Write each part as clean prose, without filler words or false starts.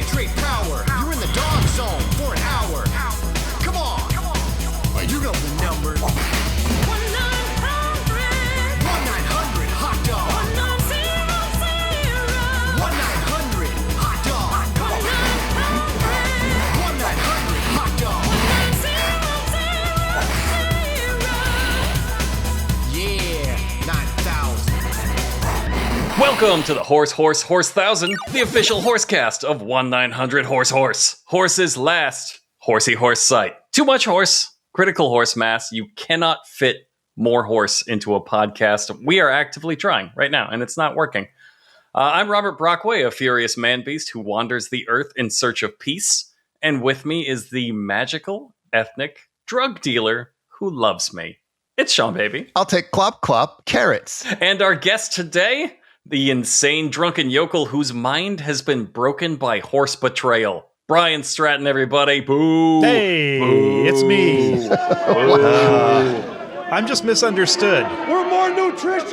Concentrate power. You're in the dog zone for an hour. Come on. You know the number. 1-900 hot dog. 1-900 hot dog. 1-900 hot dog. Yeah, 9,000. Welcome to the HorsehorseZzoneThousand, the official horsecast of 1-900-HORSE-HORSE. Horse's last horsey horse sight. Too much horse, critical horse mass. You cannot fit more horse into a podcast. We are actively trying right now, and it's not working. I'm Robert Brockway, a furious man-beast who wanders the earth in search of peace. And with me is the magical, ethnic drug dealer who loves me. It's Seanbaby. I'll take clop clop carrots. And our guest today, the insane drunken yokel whose mind has been broken by horse betrayal. Bryan Stratton, everybody. Boo. Hey, Boo. it's me. I'm just misunderstood. We're more nutritious.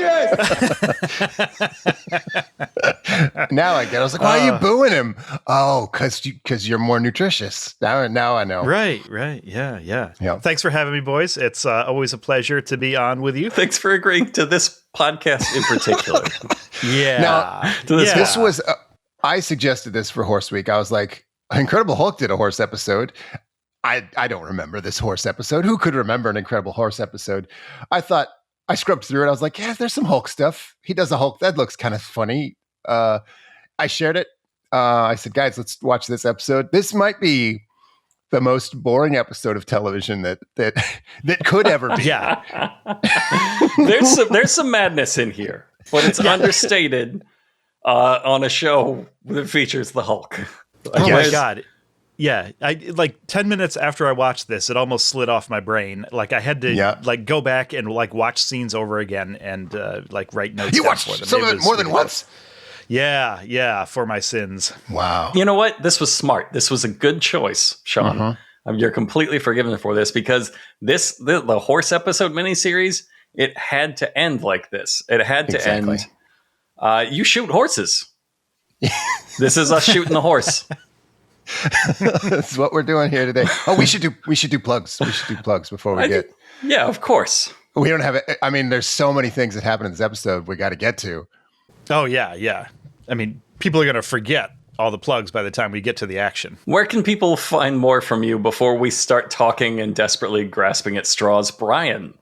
Now I get it. I was like, why are you booing him? Oh, because you're more nutritious. Now I know. Right. Yeah. Yep. Thanks for having me, boys. It's always a pleasure to be on with you. Thanks for agreeing to this podcast in particular. Yeah. Now, this was, I suggested this for Horse Week. I was like, Incredible Hulk did a horse episode. I don't remember this horse episode. Who could remember an Incredible Horse episode? I thought, I scrubbed through it. I was like, yeah, there's some Hulk stuff. He does a Hulk. That looks kind of funny. I shared it. I said, guys, let's watch this episode. This might be the most boring episode of television that could ever be. Yeah. There's some madness in here, but it's understated on a show that features the Hulk. Oh my God. Yeah, I like 10 minutes after I watched this, it almost slid off my brain. Like I had to like go back and like watch scenes over again and like write notes. You down watched for them. some of it more than once? Yeah, for my sins. Wow. You know what? This was smart. This was a good choice, Sean. You're completely forgiven for this because the horse episode miniseries, it had to end like this. It had to end. You shoot horses. This is us shooting the horse. That's what we're doing here today. Oh, we should do plugs. We should do plugs before we get. Yeah, of course. We don't have it. I mean, there's so many things that happen in this episode we got to get to. Oh yeah. I mean, people are going to forget all the plugs by the time we get to the action. Where can people find more from you before we start talking and desperately grasping at straws? Bryan.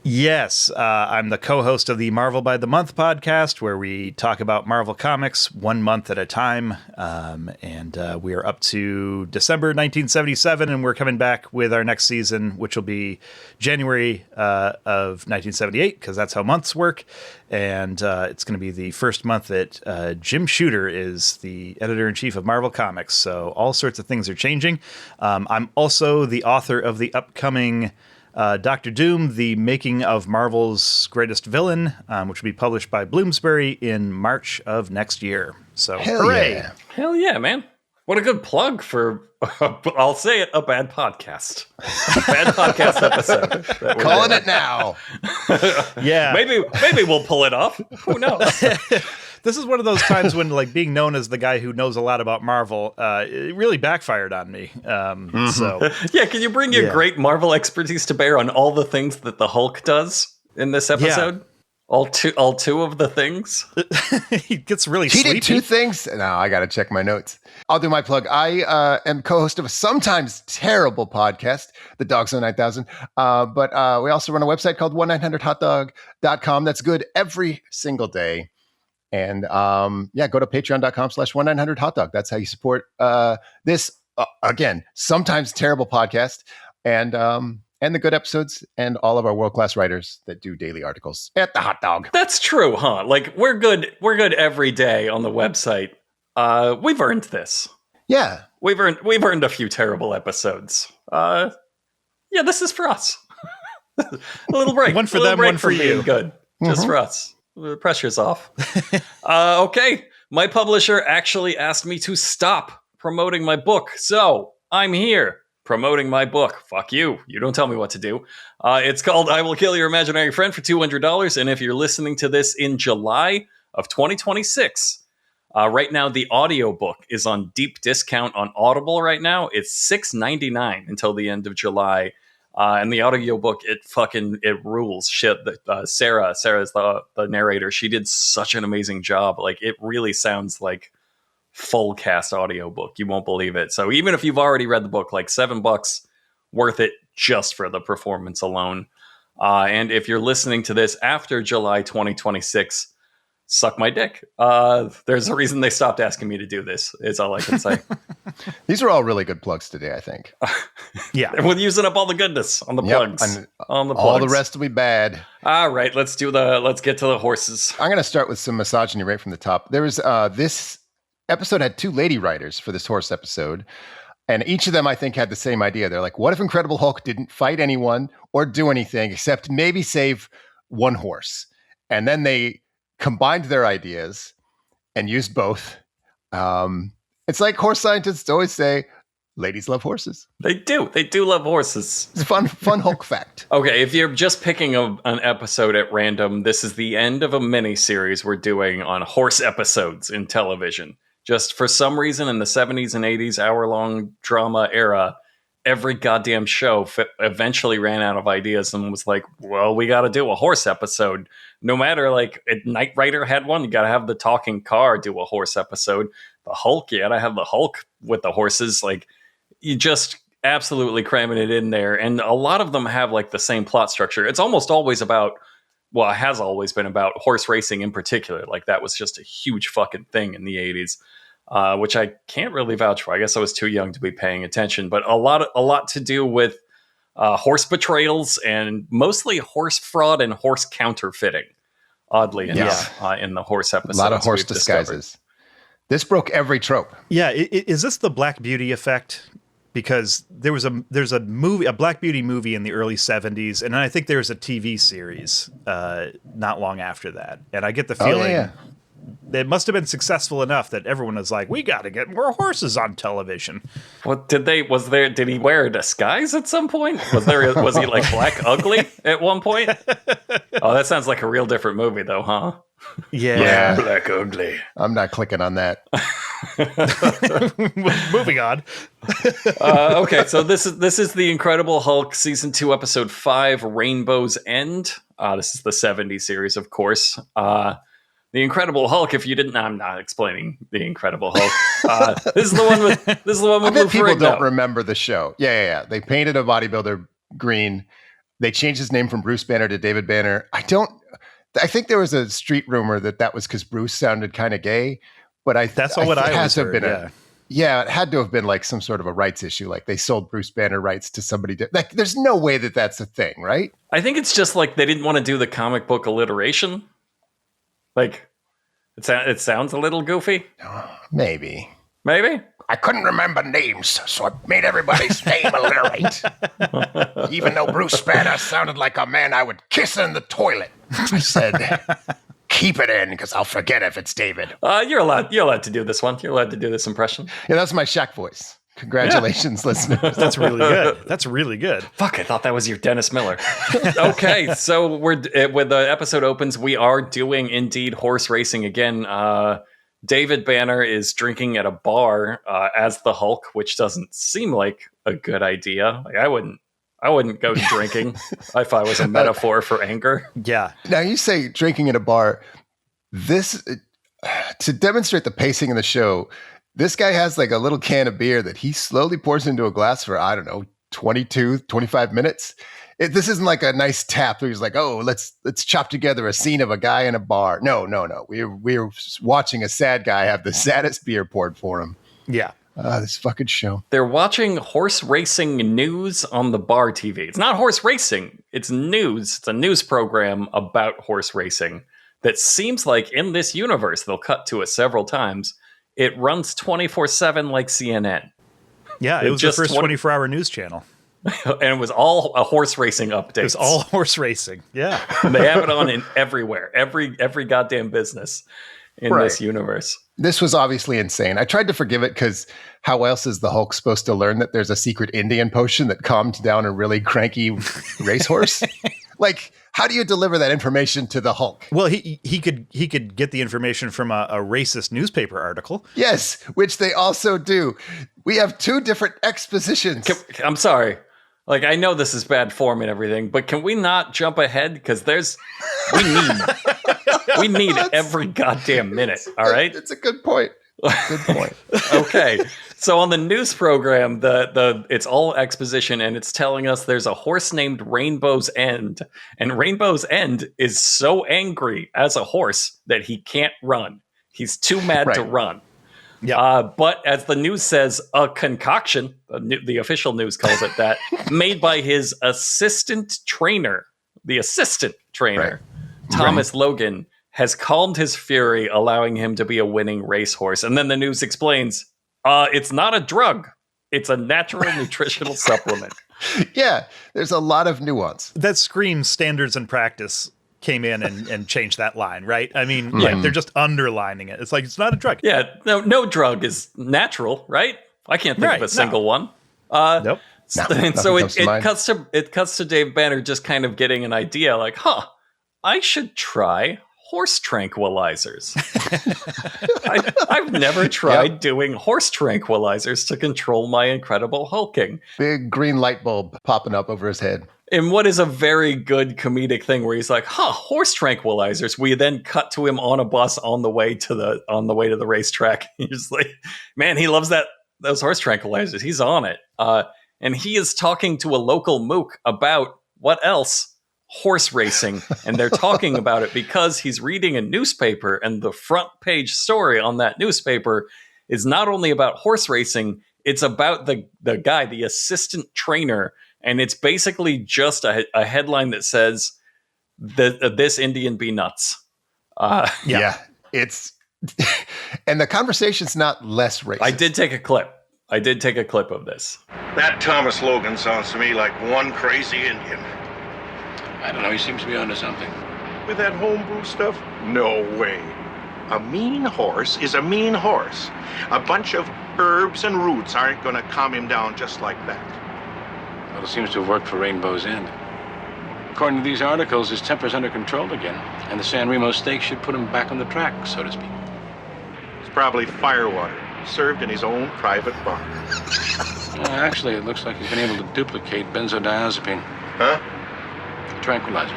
Yes, I'm the co-host of the Marvel by the Month podcast, where we talk about Marvel Comics 1 month at a time. And we are up to December 1977, and we're coming back with our next season, which will be January of 1978, because that's how months work. And it's going to be the first month that Jim Shooter is the editor-in-chief of Marvel Comics. So all sorts of things are changing. I'm also the author of the upcoming Dr. Doom, the making of Marvel's greatest villain, which will be published by Bloomsbury in March of next year. So, hooray! Yeah. Hell yeah, man. What a good plug for, I'll say it, a bad podcast. A bad podcast episode. Calling it now. Yeah. Maybe we'll pull it off. Who knows? This is one of those times when, like, being known as the guy who knows a lot about Marvel, it really backfired on me. So, yeah, can you bring your great Marvel expertise to bear on all the things that the Hulk does in this episode? Yeah. All two of the things? He gets really He sleepy. did two things? No, I got to check my notes. I'll do my plug. I am co-host of a sometimes terrible podcast, the Zzone but we also run a website called 1-900hotdog.com. That's good every single day. And go to patreon.com/1900hotdog. That's how you support this, again, sometimes terrible podcast and the good episodes and all of our world-class writers that do daily articles at the Hot Dog. That's true, huh? Like we're good every day on the website. We've earned this. Yeah. We've earned a few terrible episodes. This is for us. A little break. One for them, one for you. Good. Just for us. The pressure's off. Okay. My publisher actually asked me to stop promoting my book. So I'm here promoting my book. Fuck you. You don't tell me what to do. It's called I Will Kill Your Imaginary Friend for $200. And if you're listening to this in July of 2026, Right now, the audiobook is on deep discount on Audible right now. It's $6.99 until the end of July. And the audiobook, it rules. Shit, Sarah is the narrator. She did such an amazing job. Like, it really sounds like full cast audiobook. You won't believe it. So even if you've already read the book, like $7 worth it just for the performance alone. And if you're listening to this after July 2026, suck my dick. There's a reason they stopped asking me to do this, is all I can say. These are all really good plugs today, I think. Yeah. We're using up all the goodness on the plugs. On the plugs. All the rest will be bad. All right, let's get to the horses. I'm going to start with some misogyny right from the top. There was this episode had 2 lady writers for this horse episode. And each of them, I think, had the same idea. They're like, what if Incredible Hulk didn't fight anyone or do anything except maybe save one horse? And then they combined their ideas and used both. It's like horse scientists always say, ladies love horses. They do love horses. It's a fun Hulk fact. Okay, if you're just picking an episode at random, this is the end of a mini series we're doing on horse episodes in television. Just for some reason in the 70s and 80s hour-long drama era, every goddamn show eventually ran out of ideas and was like, well, we got to do a horse episode. No matter, like, Knight Rider had one. You got to have the talking car do a horse episode. The Hulk, you got to have the Hulk with the horses. Like, you just absolutely cramming it in there. And a lot of them have, like, the same plot structure. It's almost always about, well, it has always been about horse racing in particular. Like, that was just a huge fucking thing in the 80s. Which I can't really vouch for. I guess I was too young to be paying attention, but a lot to do with horse betrayals and mostly horse fraud and horse counterfeiting. Oddly enough, in the horse episodes, a lot of horse disguises. This broke every trope. Yeah, is this the Black Beauty effect? Because there's a movie, a Black Beauty movie in the early 70s, and I think there's a TV series not long after that. And I get the feeling it must have been successful enough that everyone was like, we got to get more horses on television. What did he wear a disguise at some point? Was he like Black Ugly at one point? Oh, that sounds like a real different movie though, huh? Yeah. Black Ugly. I'm not clicking on that. Moving on. Okay, so this is the Incredible Hulk season 2 episode 5, Rainbow's End. This is the 70 series, of course. The Incredible Hulk. If you didn't, I'm not explaining the Incredible Hulk. This is the one with I bet people Ferrigno. don't remember the show. Yeah. They painted a bodybuilder green. They changed his name from Bruce Banner to David Banner. I think there was a street rumor that was because Bruce sounded kind of gay, but that's what I always heard. It had to have been like some sort of a rights issue. Like they sold Bruce Banner rights to somebody. Like there's no way that's a thing, right? I think it's just like they didn't want to do the comic book alliteration. Like, it sounds a little goofy. Maybe. I couldn't remember names, so I made everybody's name alliterate. Even though Bruce Banner sounded like a man I would kiss in the toilet. I said, keep it in, because I'll forget if it's David. You're allowed to do this one. You're allowed to do this impression. Yeah, that's my Shaq voice. Congratulations, listeners. That's really good. Fuck, I thought that was your Dennis Miller. Okay, so when the episode opens, we are doing indeed horse racing again. David Banner is drinking at a bar as the Hulk, which doesn't seem like a good idea. Like I wouldn't go drinking if I was a metaphor for anger. Yeah. Now you say drinking at a bar. This to demonstrate the pacing of the show. This guy has like a little can of beer that he slowly pours into a glass for, I don't know, 22, 25 minutes. This isn't like a nice tap where he's like, oh, let's chop together a scene of a guy in a bar. No. We're watching a sad guy have the saddest beer poured for him. Yeah. This fucking show. They're watching horse racing news on the bar TV. It's not horse racing. It's news. It's a news program about horse racing that seems like in this universe, they'll cut to it several times. It runs 24/7 like CNN. Yeah, it was the first 24-hour news channel. And it was all a horse racing update. It was all horse racing. Yeah. They have it on in everywhere. Every goddamn business in this universe. This was obviously insane. I tried to forgive it because how else is the Hulk supposed to learn that there's a secret Indian potion that calmed down a really cranky racehorse? Like, how do you deliver that information to the Hulk? Well, he could get the information from a racist newspaper article. Yes, which they also do. We have two different expositions. I'm sorry. Like, I know this is bad form and everything, but can we not jump ahead? Because we need every goddamn minute. All right. It's a good point. Good point. Okay. So on the news program, it's all exposition, and it's telling us there's a horse named Rainbow's End, and Rainbow's End is so angry as a horse that he can't run. He's too mad to run. Yeah. But as the news says, a concoction, the official news calls it that, made by his assistant trainer, Thomas Logan, has calmed his fury, allowing him to be a winning racehorse. And then the news explains, it's not a drug. It's a natural nutritional supplement. Yeah, there's a lot of nuance. That screams standards and practice came in and changed that line, right? I mean, like they're just underlining it. It's like, it's not a drug. Yeah, no drug is natural, right? I can't think of a single one. Nope. And so it cuts to Dave Banner just kind of getting an idea like, I should try horse tranquilizers. I've never tried doing horse tranquilizers to control my incredible hulking. Big green light bulb popping up over his head. And what is a very good comedic thing where he's like, horse tranquilizers. We then cut to him on a bus on the way to the racetrack. He's like, man, he loves those horse tranquilizers. He's on it. And he is talking to a local mook about what else? Horse racing. And they're talking about it because he's reading a newspaper, and the front page story on that newspaper is not only about horse racing, it's about the guy, the assistant trainer. And it's basically just a headline that says, this Indian be nuts. Yeah, it's, and the conversation's not less racist. I did take a clip of this. That Thomas Logan sounds to me like one crazy Indian. I don't know, he seems to be onto something. With that homebrew stuff? No way. A mean horse is a mean horse. A bunch of herbs and roots aren't going to calm him down just like that. Well, it seems to have worked for Rainbow's End. According to these articles, his temper's under control again, and the San Remo steak should put him back on the track, so to speak. It's probably firewater, served in his own private bar. Actually, it looks like he's been able to duplicate benzodiazepine. Huh? Tranquilizer.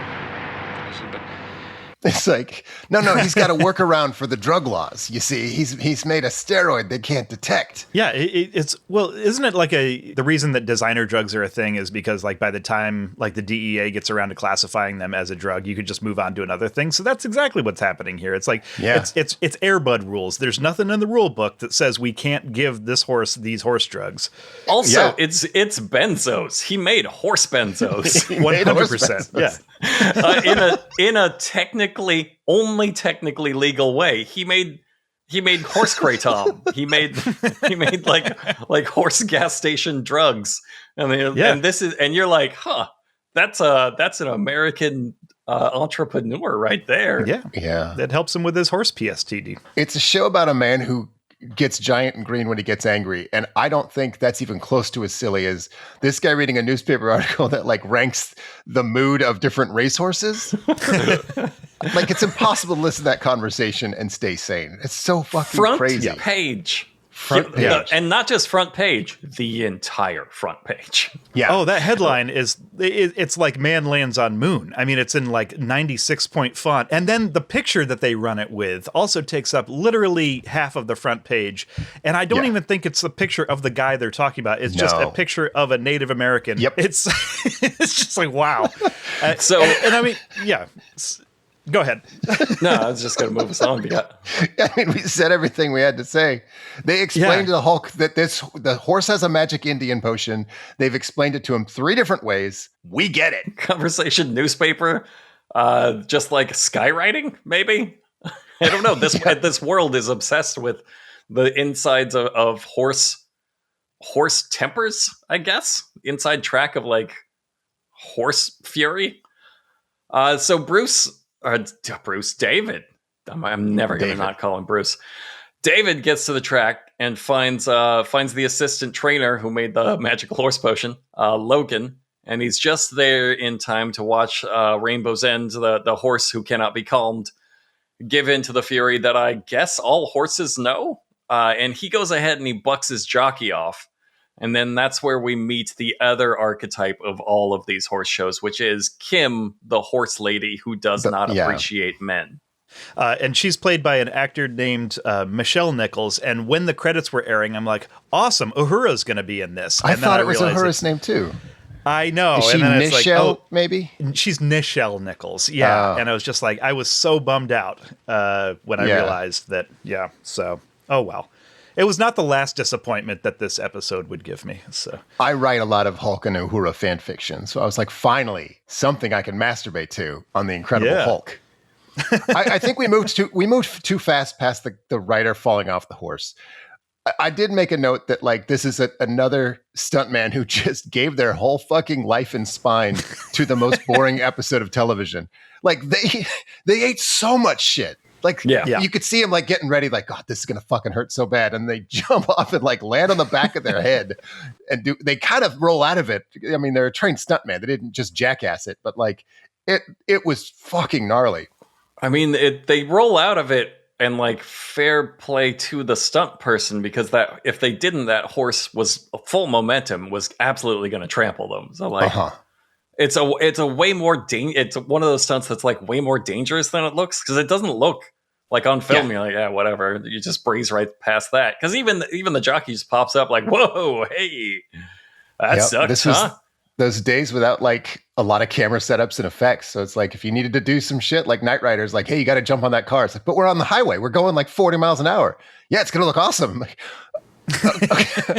But it's like, no, he's got a workaround for the drug laws. You see, he's made a steroid they can't detect. Yeah, it's well, isn't it like the reason that designer drugs are a thing is because like by the time like the DEA gets around to classifying them as a drug, you could just move on to another thing. So that's exactly what's happening here. It's like it's Airbud rules. There's nothing in the rule book that says we can't give this horse these horse drugs. Also, it's benzos. He made horse benzos. 100%. Yeah. In a only technically legal way. He made horse kratom. He made like horse gas station drugs. And this is, and you're like, that's an American entrepreneur right there. Yeah. That helps him with his horse PSTD. It's a show about a man who gets giant and green when he gets angry. And I don't think that's even close to as silly as this guy reading a newspaper article that like ranks the mood of different racehorses. Like, it's impossible to listen to that conversation and stay sane. It's so fucking crazy. Front page. And not just front page, the entire front page. Yeah. Oh, that headline it's like man lands on moon. I mean, it's in like 96-point font. And then the picture that they run it with also takes up literally half of the front page. And I don't even think it's the picture of the guy they're talking about. It's just a picture of a Native American. Yep. It's just like, wow. And I mean, yeah. Go ahead. No, I was just going to move us on. I mean, we said everything we had to say. They explained to the Hulk that the horse has a magic Indian potion. They've explained it to him 3 different ways. We get it. Conversation newspaper, just like skywriting, maybe? I don't know. This world is obsessed with the insides of horse tempers, I guess. Inside track of like horse fury. So David. I'm never going to not call him Bruce. David gets to the track and finds the assistant trainer who made the magical horse potion, Logan, and he's just there in time to watch Rainbow's End, the horse who cannot be calmed, give in to the fury that I guess all horses know. And he goes ahead and he bucks his jockey off. And then that's where we meet the other archetype of all of these horse shows, which is Kim, the horse lady who does not appreciate men. And she's played by an actor named Michelle Nichols. And when the credits were airing, I'm like, awesome, Uhura's going to be in this. I thought it was Uhura's name too. I know. Is she and then Nichelle, it's like, maybe? She's Nichelle Nichols. Yeah. And I was just like, I was so bummed out when I realized that. Yeah. So, oh, well. It was not the last disappointment that this episode would give me. So I write a lot of Hulk and Uhura fan fiction. So I was like, finally, something I can masturbate to on the Incredible Hulk. I think we moved too fast past the rider falling off the horse. I did make a note that like this is another stuntman who just gave their whole fucking life and spine to the most boring episode of television. Like they ate so much shit. Like you could see him like getting ready, like, God, this is gonna fucking hurt so bad, and they jump off and like land on the back of their head, and they kind of roll out of it. I mean, they're a trained stuntman; they didn't just jackass it, but like it was fucking gnarly. I mean, they roll out of it, and like fair play to the stunt person, because that if they didn't, that horse was full momentum was absolutely going to trample them. So like. It's a way more it's one of those stunts that's like way more dangerous than it looks, because it doesn't look like on film. You're like, whatever. You just breeze right past that, because even the jockey just pops up like, whoa, hey, that sucks. This was those days without like a lot of camera setups and effects. So it's like if you needed to do some shit like Knight Rider's, like, hey, you got to jump on that car. It's like, but we're on the highway. We're going like 40 miles an hour. Yeah, it's gonna look awesome. Like,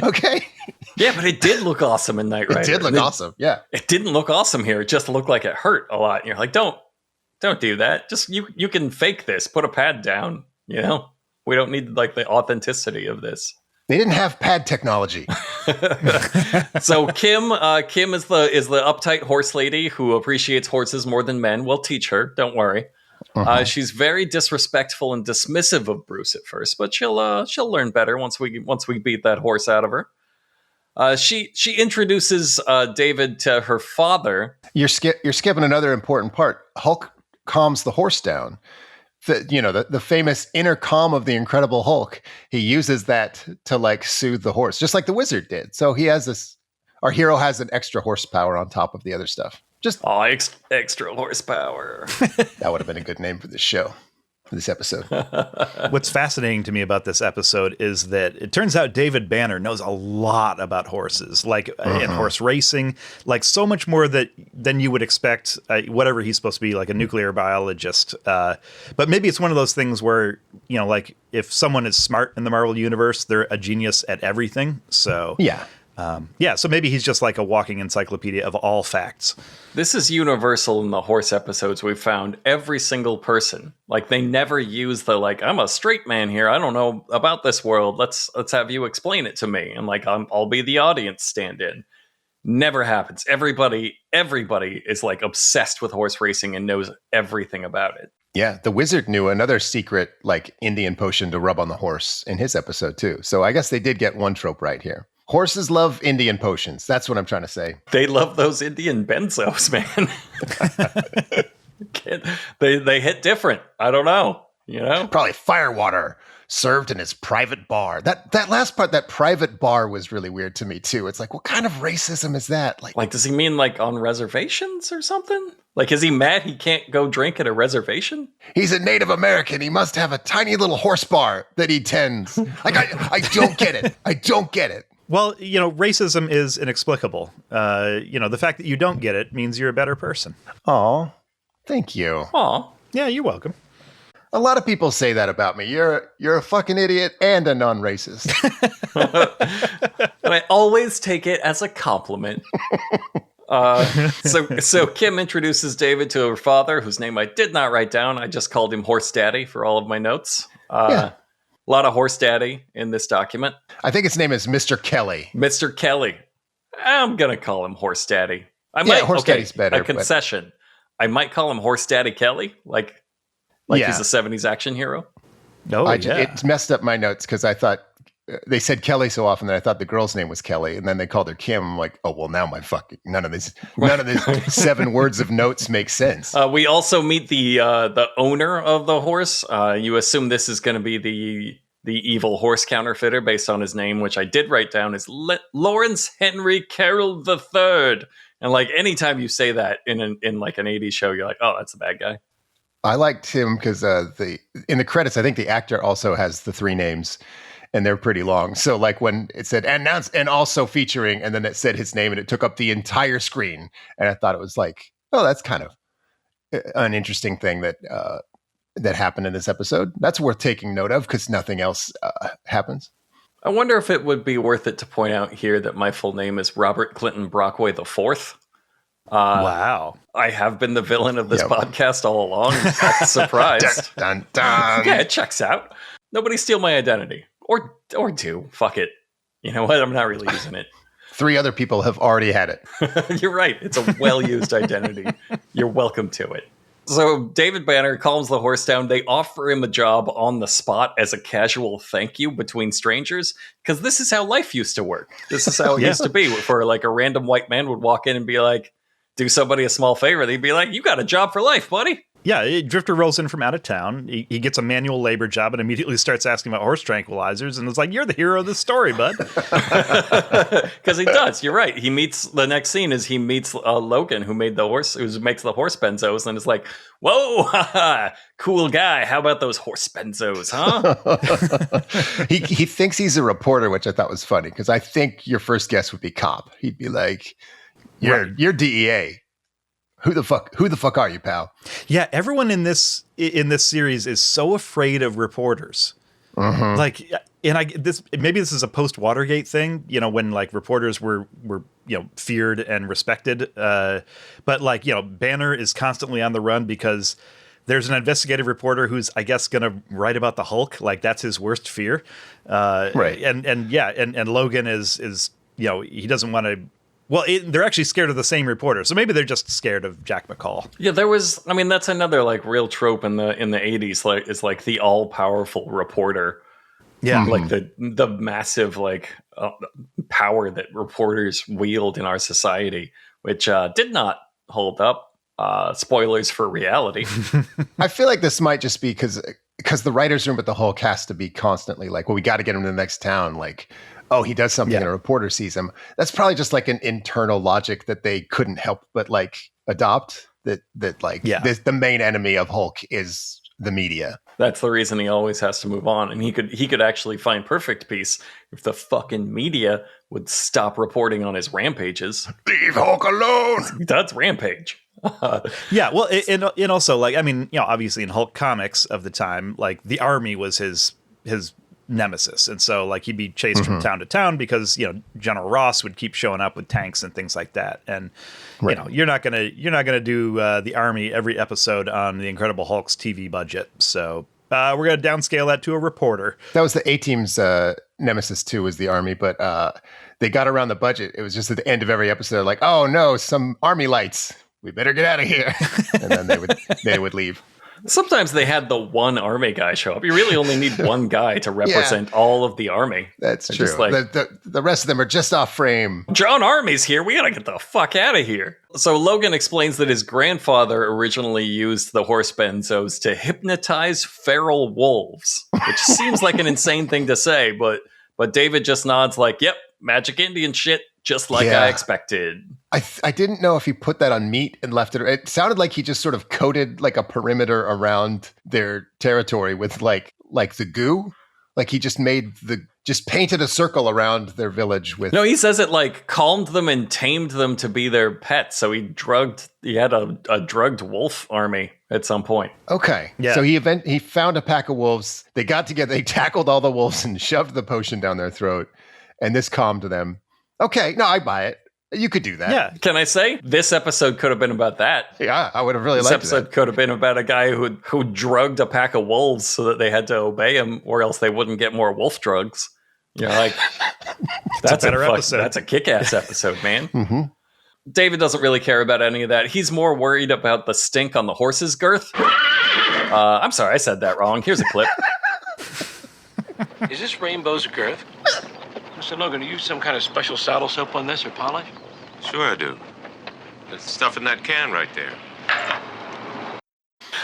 okay. Yeah, but it did look awesome in Knight Rider. It did look awesome. Yeah. It didn't look awesome here. It just looked like it hurt a lot. And you're like, don't do that. Just you can fake this. Put a pad down. You know, we don't need like the authenticity of this. They didn't have pad technology. So Kim is the uptight horse lady who appreciates horses more than men. We'll teach her. Don't worry. She's very disrespectful and dismissive of Bruce at first, but she'll learn better once we beat that horse out of her. She introduces David to her father. You're skipping another important part. Hulk calms the horse down. The famous intercom of the Incredible Hulk. He uses that to like soothe the horse, just like the Wizard did. So he has this. Our hero has an extra horsepower on top of the other stuff. Just extra horsepower. That would have been a good name for this show, for this episode. What's fascinating to me about this episode is that it turns out David Banner knows a lot about horses, like in horse racing, like so much more than you would expect. Whatever he's supposed to be, like a nuclear biologist. But maybe it's one of those things where, you know, like if someone is smart in the Marvel universe, they're a genius at everything. So so maybe he's just like a walking encyclopedia of all facts. This is universal in the horse episodes we've found. Every single person, like they never use the like, I'm a straight man here, I don't know about this world, let's have you explain it to me, and like I'll be the audience stand-in. Never happens. Everybody is like obsessed with horse racing and knows everything about it. Yeah, the Wizard knew another secret like Indian potion to rub on the horse in his episode too. So I guess they did get one trope right here. Horses love Indian potions. That's what I'm trying to say. They love those Indian benzos, man. They hit different. I don't know. You know, probably firewater served in his private bar. That last part, that private bar, was really weird to me too. It's like, what kind of racism is that? Like does he mean like on reservations or something? Like, is he mad he can't go drink at a reservation? He's a Native American. He must have a tiny little horse bar that he tends. Like, I don't get it. I don't get it. Well, you know, racism is inexplicable. You know, the fact that you don't get it means you're a better person. Oh, thank you. Oh, yeah, you're welcome. A lot of people say that about me. You're a fucking idiot and a non-racist. And I always take it as a compliment. So Kim introduces David to her father, whose name I did not write down. I just called him Horse Daddy for all of my notes. A lot of Horse Daddy in this document. I think his name is Mr. Kelly. Mr. Kelly. I'm going to call him Horse Daddy. Horse Daddy's better. A concession. I might call him Horse Daddy Kelly, like he's a 70s action hero. It messed up my notes because I thought they said Kelly so often that I thought the girl's name was Kelly, and then they called her Kim. I'm like, oh well, now none of these 7 words of notes make sense. We also meet the owner of the horse. You assume this is going to be the evil horse counterfeiter based on his name, which I did write down is Lawrence Henry Carroll III. And like anytime you say that in like an 80s show, you're like, oh, that's a bad guy. I liked him because in the credits, I think the actor also has the 3 names. And they're pretty long. So like when it said and also featuring, and then it said his name and it took up the entire screen. And I thought it was like, oh, that's kind of an interesting thing that happened in this episode. That's worth taking note of because nothing else happens. I wonder if it would be worth it to point out here that my full name is Robert Clinton Brockway IV. Wow. I have been the villain of this podcast all along. Surprised. Dun, dun. Yeah, it checks out. Nobody steal my identity. Or do. Fuck it. You know what? I'm not really using it. 3 other people have already had it. You're right. It's a well-used identity. You're welcome to it. So David Banner calms the horse down. They offer him a job on the spot as a casual thank you between strangers, because this is how life used to work. This is how it used to be, for like a random white man would walk in and be like, do somebody a small favor. They'd be like, you got a job for life, buddy. Yeah, Drifter rolls in from out of town. He gets a manual labor job and immediately starts asking about horse tranquilizers. And it's like, you're the hero of the story, bud. Because he does. You're right. The next scene is he meets Logan, who makes the horse benzos, and is like, whoa, cool guy. How about those horse benzos, huh? He thinks he's a reporter, which I thought was funny because I think your first guess would be cop. He'd be like, you're DEA. Who the fuck are you, pal? Yeah, everyone in this series is so afraid of reporters. Mm-hmm. Like, and maybe this is a post Watergate thing, when like reporters were feared and respected. But like, Banner is constantly on the run because there's an investigative reporter who's, I guess, going to write about the Hulk. Like that's his worst fear. Right. And Logan is he doesn't want to. Well, they're actually scared of the same reporter, so maybe they're just scared of Jack McCall. Yeah, that's another like real trope in the 80s. Like, is like the all powerful reporter. Yeah, like the massive like power that reporters wield in our society, which did not hold up. Spoilers for reality. I feel like this might just be because the writers' room at the Hulk has to be constantly like, well, we got to get him to the next town, like. Oh, he does something and a reporter sees him. That's probably just like an internal logic that they couldn't help but like adopt the main enemy of Hulk is the media. That's the reason he always has to move on. And he could actually find perfect peace if the fucking media would stop reporting on his rampages. Leave Hulk alone. That's Rampage. Yeah, well, and also like, I mean, obviously in Hulk comics of the time, like the army was his nemesis, and so like he'd be chased from town to town because General Ross would keep showing up with tanks and things like that, and you're not gonna do the army every episode on the Incredible Hulk's TV budget, so we're gonna downscale that to a reporter. That was the A-Team's nemesis too, was the army, but they got around the budget. It was just at the end of every episode, like, oh no, some army lights, we better get out of here, and then they would leave. Sometimes they had the one army guy show up. You really only need one guy to represent all of the army. That's They're true. just like, the rest of them are just off frame. John Army's here. We gotta get the fuck out of here. So Logan explains that his grandfather originally used the horse benzos to hypnotize feral wolves, which seems like an insane thing to say, but David just nods like, yep, magic Indian shit, just like I expected. I didn't know if he put that on meat and left it. It sounded like he just sort of coated like a perimeter around their territory with like the goo. Like he just painted a circle around their village with. No, he says it like calmed them and tamed them to be their pets. So he had a drugged wolf army at some point. Okay. Yeah. So he found a pack of wolves. They got together. They tackled all the wolves and shoved the potion down their throat. And this calmed them. Okay. No, I buy it. You could do that. Yeah. Can I say this episode could have been about that? Yeah, I would have really liked it. This episode could have been about a guy who drugged a pack of wolves so that they had to obey him, or else they wouldn't get more wolf drugs. You're like, that's a better episode. That's a kick-ass episode, man. Mm-hmm. David doesn't really care about any of that. He's more worried about the stink on the horse's girth. I'm sorry, I said that wrong. Here's a clip. Is this Rainbow's girth? Mr. Logan, do you use some kind of special saddle soap on this or polish? Sure I do. There's stuff in that can right there.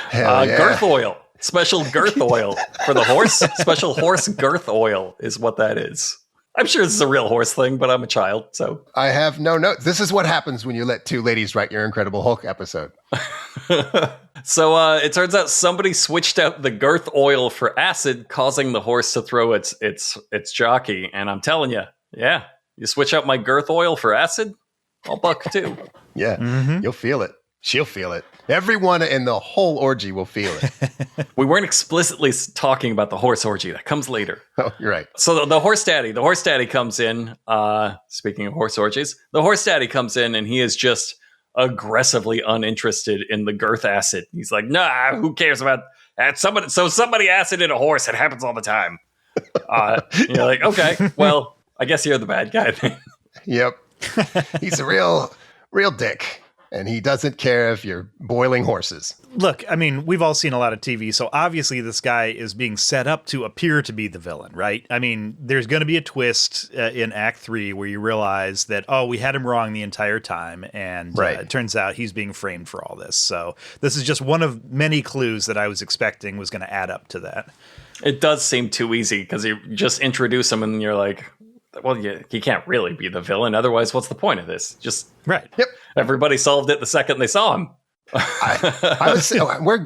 Hell yeah. Girth oil. Special girth oil for the horse. Special horse girth oil is what that is. I'm sure this is a real horse thing, but I'm a child, so. I have no notes. This is what happens when you let two ladies write your Incredible Hulk episode. So it turns out somebody switched out the girth oil for acid, causing the horse to throw its jockey. And I'm telling you, yeah, you switch out my girth oil for acid, I'll buck too. Yeah, You'll feel it. She'll feel it. Everyone in the whole orgy will feel it. We weren't explicitly talking about the horse orgy. That comes later. Oh, you're right. So the horse daddy comes in. Speaking of horse orgies, the horse daddy comes in and he is just aggressively uninterested in the girth acid. He's like, nah, who cares about that? Somebody acided a horse. It happens all the time. You're like, okay, well, I guess you're the bad guy then. Yep. He's a real dick. And he doesn't care if you're boiling horses. Look, I mean, we've all seen a lot of TV, so obviously this guy is being set up to appear to be the villain, right? I mean, there's going to be a twist in Act 3 where you realize that, we had him wrong the entire time, and it turns out he's being framed for all this. So this is just one of many clues that I was expecting was going to add up to that. It does seem too easy because you just introduce him and you're like, well, he can't really be the villain. Otherwise, what's the point of this? Just right. Yep. Everybody solved it the second they saw him.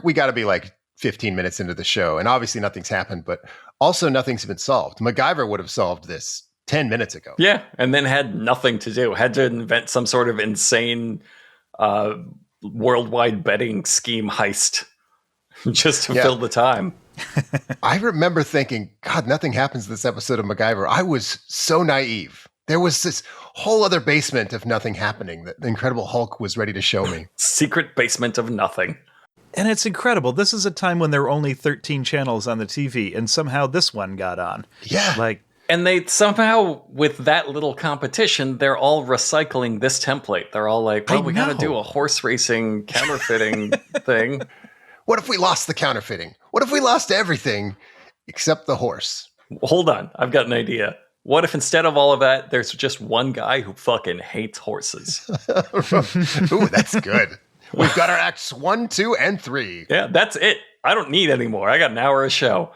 We got to be like 15 minutes into the show, and obviously nothing's happened, but also nothing's been solved. MacGyver would have solved this 10 minutes ago. Yeah, and then had nothing to do. Had to invent some sort of insane worldwide betting scheme heist just to fill the time. I remember thinking, God, nothing happens this episode of MacGyver. I was so naive. There was this whole other basement of nothing happening that the Incredible Hulk was ready to show me. Secret basement of nothing. And it's incredible. This is a time when there were only 13 channels on the TV, and somehow this one got on. Yeah. And they somehow, with that little competition, they're all recycling this template. They're all like, well, we got to do a horse racing counterfeiting thing. What if we lost the counterfeiting? What if we lost everything except the horse? Hold on. I've got an idea. What if instead of all of that, there's just one guy who fucking hates horses? Ooh, that's good. We've got our acts 1, 2, and 3. Yeah, that's it. I don't need any more. I got an hour of show.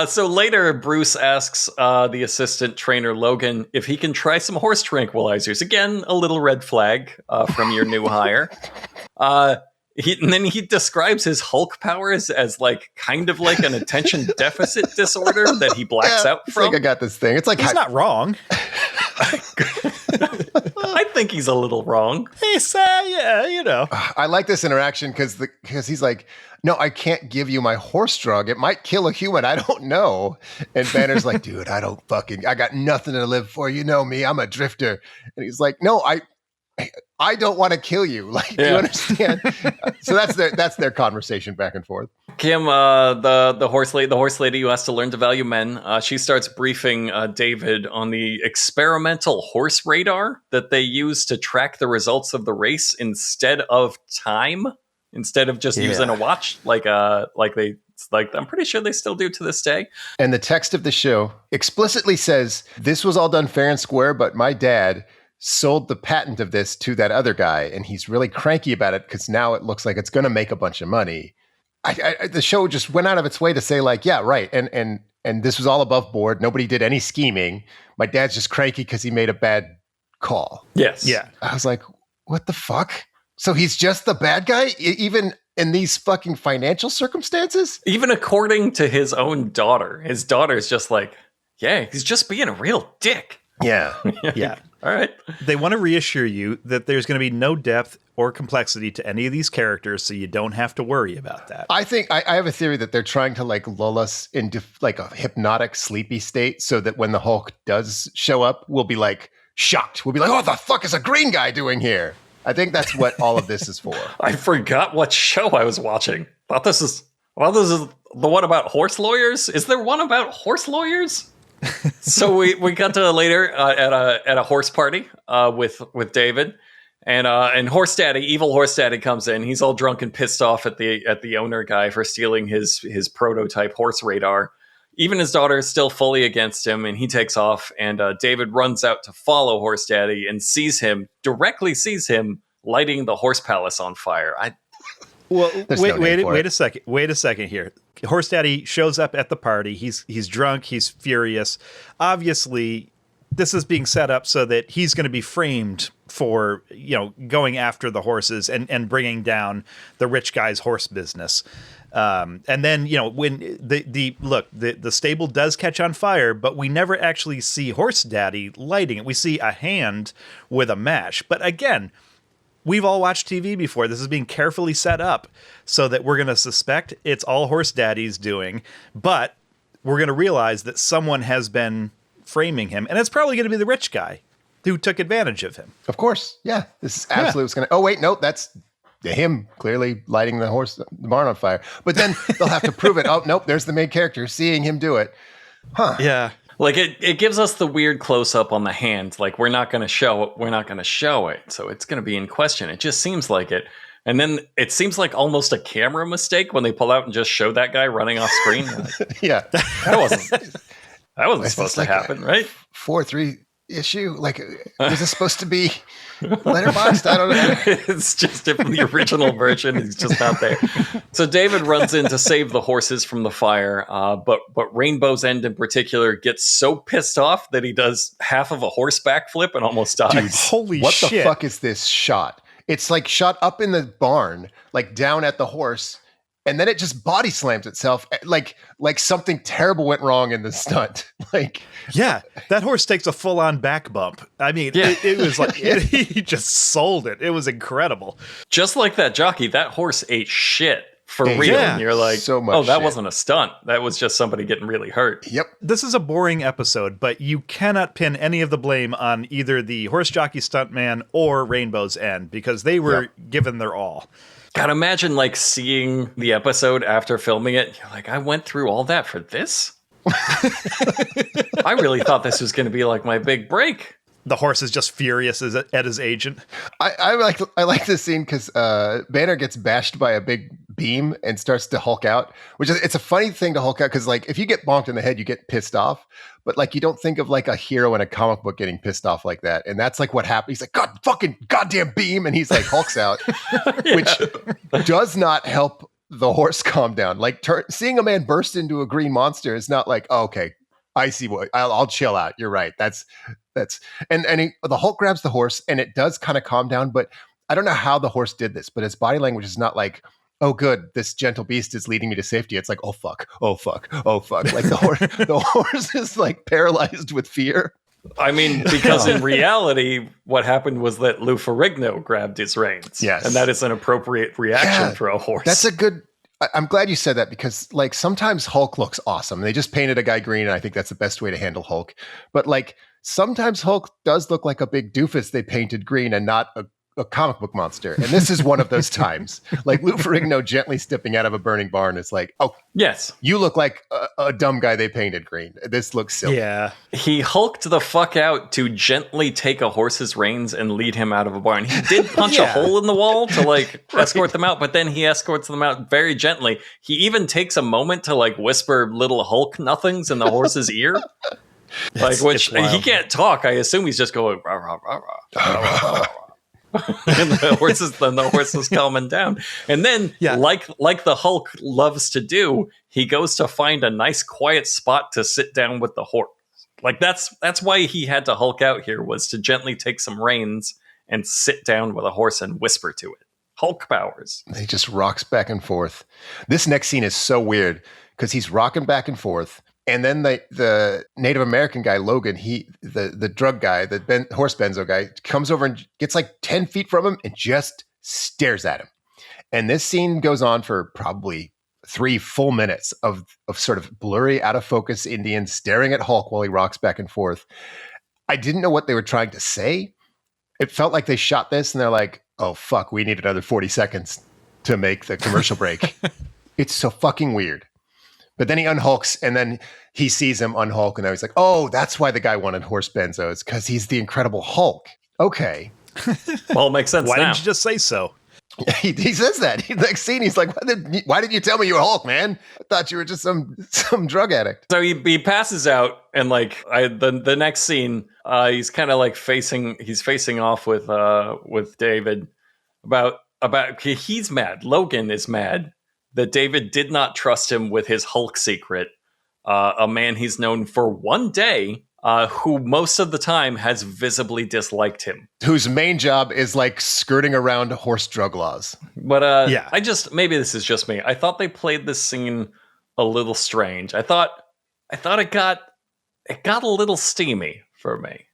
So later, Bruce asks the assistant trainer, Logan, if he can try some horse tranquilizers. Again, a little red flag from your new hire. And then he describes his Hulk powers as kind of like an attention deficit disorder that he blacks out from. It's like I got this thing. It's like he's not wrong. I think he's a little wrong. He's, I like this interaction because he's like, no, I can't give you my horse drug. It might kill a human. I don't know. And Banner's like, dude, I got nothing to live for. You know me. I'm a drifter. And he's like, no, I don't want to kill you. Do you understand? So that's their conversation back and forth. Kim, the horse lady who has to learn to value men, she starts briefing David on the experimental horse radar that they use to track the results of the race instead of time, instead of just using a watch I'm pretty sure they still do to this day. And the text of the show explicitly says, this was all done fair and square, but my dad sold the patent of this to that other guy, and he's really cranky about it because now it looks like it's going to make a bunch of money. The show just went out of its way to say yeah, right. And this was all above board. Nobody did any scheming. My dad's just cranky because he made a bad call. Yes. Yeah. I was like, what the fuck? So he's just the bad guy, even in these fucking financial circumstances? Even according to his own daughter. His daughter's just like, yeah, he's just being a real dick. Yeah. Yeah. All right. They want to reassure you that there's going to be no depth or complexity to any of these characters, so you don't have to worry about that. I think I have a theory that they're trying to lull us into a hypnotic, sleepy state so that when the Hulk does show up, we'll be shocked. We'll be like, oh, what the fuck is a green guy doing here? I think that's what all of this is for. I forgot what show I was watching. Thought this is the one about horse lawyers. Is there one about horse lawyers? So we got to later at a horse party with David and Horse Daddy, evil Horse Daddy comes in. He's all drunk and pissed off at the owner guy for stealing his prototype horse radar. Even his daughter is still fully against him, and he takes off. And David runs out to follow Horse Daddy and directly sees him lighting the horse palace on fire. Well, wait a second here. Horse Daddy shows up at the party. He's drunk. He's furious. Obviously, this is being set up so that he's going to be framed for, going after the horses and bringing down the rich guy's horse business. And then, when the stable does catch on fire, but we never actually see Horse Daddy lighting it. We see a hand with a match. But again, we've all watched TV before. This is being carefully set up so that we're going to suspect it's all Horse Daddy's doing, but we're going to realize that someone has been framing him, and it's probably going to be the rich guy who took advantage of him. Of course. Yeah. This is absolutely what's going to... Oh, wait, no, that's him clearly lighting the barn on fire. But then they'll have to prove it. Oh, nope, there's the main character seeing him do it. Huh. Yeah. Like it gives us the weird close up on the hand. Like we're not going to show it. So it's going to be in question. It just seems like it. And then it seems like almost a camera mistake when they pull out and just show that guy running off screen. Yeah. That wasn't supposed to happen, right? 4-3 issue? Like, was this supposed to be letterboxed? I don't know. It's just from the original version. He's just not there. So David runs in to save the horses from the fire, but Rainbow's End in particular gets so pissed off that he does half of a horseback flip and almost dies. Dude, holy what shit. What the fuck is this shot? It's like shot up in the barn, like down at the horse, and then it just body slams itself like something terrible went wrong in the stunt. Yeah, that horse takes a full-on back bump. I mean, it was like he just sold it. It was incredible. Just like that jockey, that horse ate shit for real. Yeah. And you're like, so much oh, that shit. Wasn't a stunt. That was just somebody getting really hurt. Yep. This is a boring episode, but you cannot pin any of the blame on either the horse jockey stuntman or Rainbow's End because they were given their all. God, imagine seeing the episode after filming it. You're like, I went through all that for this? I really thought this was going to be like my big break. The horse is just furious at his agent. I like this scene because Banner gets bashed by a big beam and starts to Hulk out, which is it's a funny thing to Hulk out because if you get bonked in the head, you get pissed off. But you don't think of a hero in a comic book getting pissed off like that, and that's what happened. He's like, God, fucking goddamn beam, and he's like Hulks out, which does not help the horse calm down. Seeing a man burst into a green monster is not like, oh, okay, I see what I'll chill out. You're right. The Hulk grabs the horse and it does kind of calm down, but I don't know how the horse did this, but his body language is not like, oh, good, this gentle beast is leading me to safety. It's like, oh, fuck, oh, fuck, oh, fuck. Like the horse is paralyzed with fear. I mean, because in reality, what happened was that Lou Ferrigno grabbed his reins. Yes. And that is an appropriate reaction for a horse. That's a good... I'm glad you said that because sometimes Hulk looks awesome. They just painted a guy green, and I think that's the best way to handle Hulk. But sometimes Hulk does look like a big doofus they painted green and not a comic book monster. And this is one of those times. Lou Ferrigno gently stepping out of a burning barn is like, oh, yes, you look like a dumb guy they painted green. This looks silly. Yeah. He hulked the fuck out to gently take a horse's reins and lead him out of a barn. He did punch a hole in the wall to escort them out, but then he escorts them out very gently. He even takes a moment to whisper little Hulk nothings in the horse's ear. Which he can't talk. I assume he's just going rah, rah, rah, rah, rah, rah. And the horse is calming down, and then like the Hulk loves to do, he goes to find a nice quiet spot to sit down with the horse. That's why he had to Hulk out here, was to gently take some reins and sit down with a horse and whisper to it. Hulk powers. He just rocks back and forth. This next scene is so weird because he's rocking back and forth. And then the Native American guy, Logan, the drug guy, the horse benzo guy, comes over and gets 10 feet from him and just stares at him. And this scene goes on for probably 3 full minutes of sort of blurry, out of focus Indians staring at Hulk while he rocks back and forth. I didn't know what they were trying to say. It felt like they shot this and they're like, oh, fuck, we need another 40 seconds to make the commercial break. It's so fucking weird. But then he unhulks, and then he sees him unhulk, and now he's like, oh, that's why the guy wanted horse benzos, because he's the Incredible Hulk. Okay. Well, it makes sense Why now. didn't you just say so? He says that. Next scene, he's like, why didn't you tell me you were Hulk, man? I thought you were just some drug addict. So he passes out, and like the next scene, he's kind of like facing off with David about he's mad. Logan is mad that David did not trust him with his Hulk secret. A man he's known for one day, who most of the time has visibly disliked him. Whose main job is like skirting around horse drug laws. But maybe this is just me. I thought they played this scene a little strange. I thought it got a little steamy for me.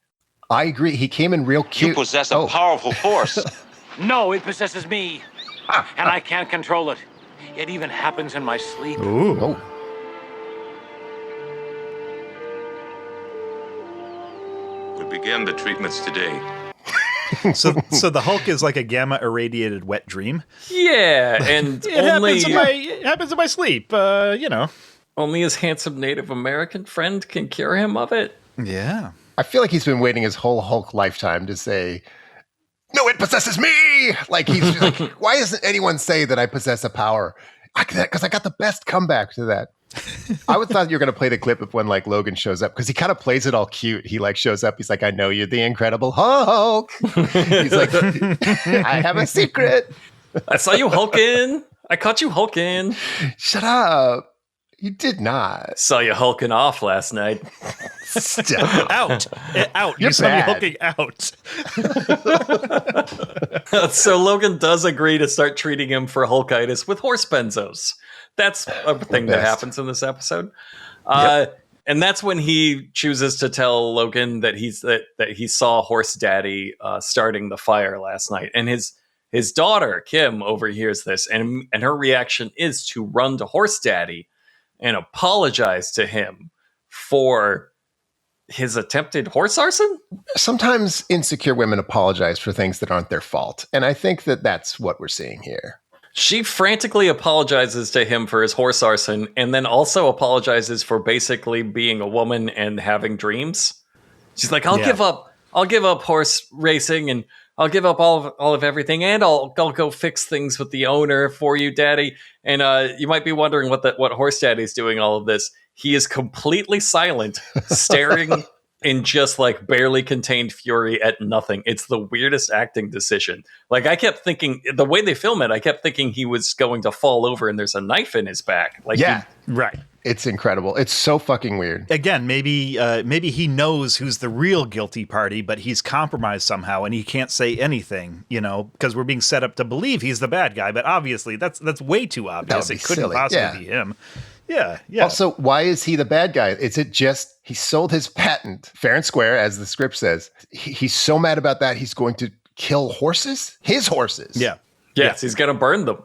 I agree. He came in real cute. You possess a powerful force. No, it possesses me. And I can't control it. It even happens in my sleep. Ooh. Oh. We begin the treatments today. So the Hulk is like a gamma irradiated wet dream. Yeah, and It happens in my sleep. Only his handsome Native American friend can cure him of it. Yeah. I feel like he's been waiting his whole Hulk lifetime to say, "No, it possesses me." Like he's just like, why doesn't anyone say that I possess a power? Because I got the best comeback to that. I would thought you were going to play the clip of when like Logan shows up, because he kind of plays it all cute. He like shows up. He's like, "I know you're the Incredible Hulk." He's like, "I have a secret. I saw you hulking. I caught you hulking. Shut up. You did not. Saw you hulking off last night." Stop. Out. You're You saw me bad. hulking out. So Logan does agree to start treating him for Hulkitis with horse benzos. That's a thing that happens in this episode. And that's when he chooses to tell Logan that he saw Horse Daddy starting the fire last night. And his daughter, Kim, overhears this, and her reaction is to run to Horse Daddy and apologize to him for his attempted horse arson? Sometimes insecure women apologize for things that aren't their fault. And I think that that's what we're seeing here. She frantically apologizes to him for his horse arson, and then also apologizes for basically being a woman and having dreams. She's like, I'll give up horse racing, and I'll give up all of everything, and I'll go fix things with the owner for you, Daddy. And you might be wondering what Horse Daddy's doing all of this. He is completely silent, staring in just like barely contained fury at nothing. It's the weirdest acting decision. Like I kept thinking, the way they film it, I kept thinking he was going to fall over and there's a knife in his back. Like Right. It's incredible. It's so fucking weird. Again, maybe he knows who's the real guilty party, but he's compromised somehow and he can't say anything, because we're being set up to believe he's the bad guy. But obviously that's way too obvious. It couldn't possibly be him. Yeah. Also, why is he the bad guy? Is it just he sold his patent fair and square, as the script says? He's so mad about that, he's going to kill horses? His horses. Yeah. Yes, he's going to burn them,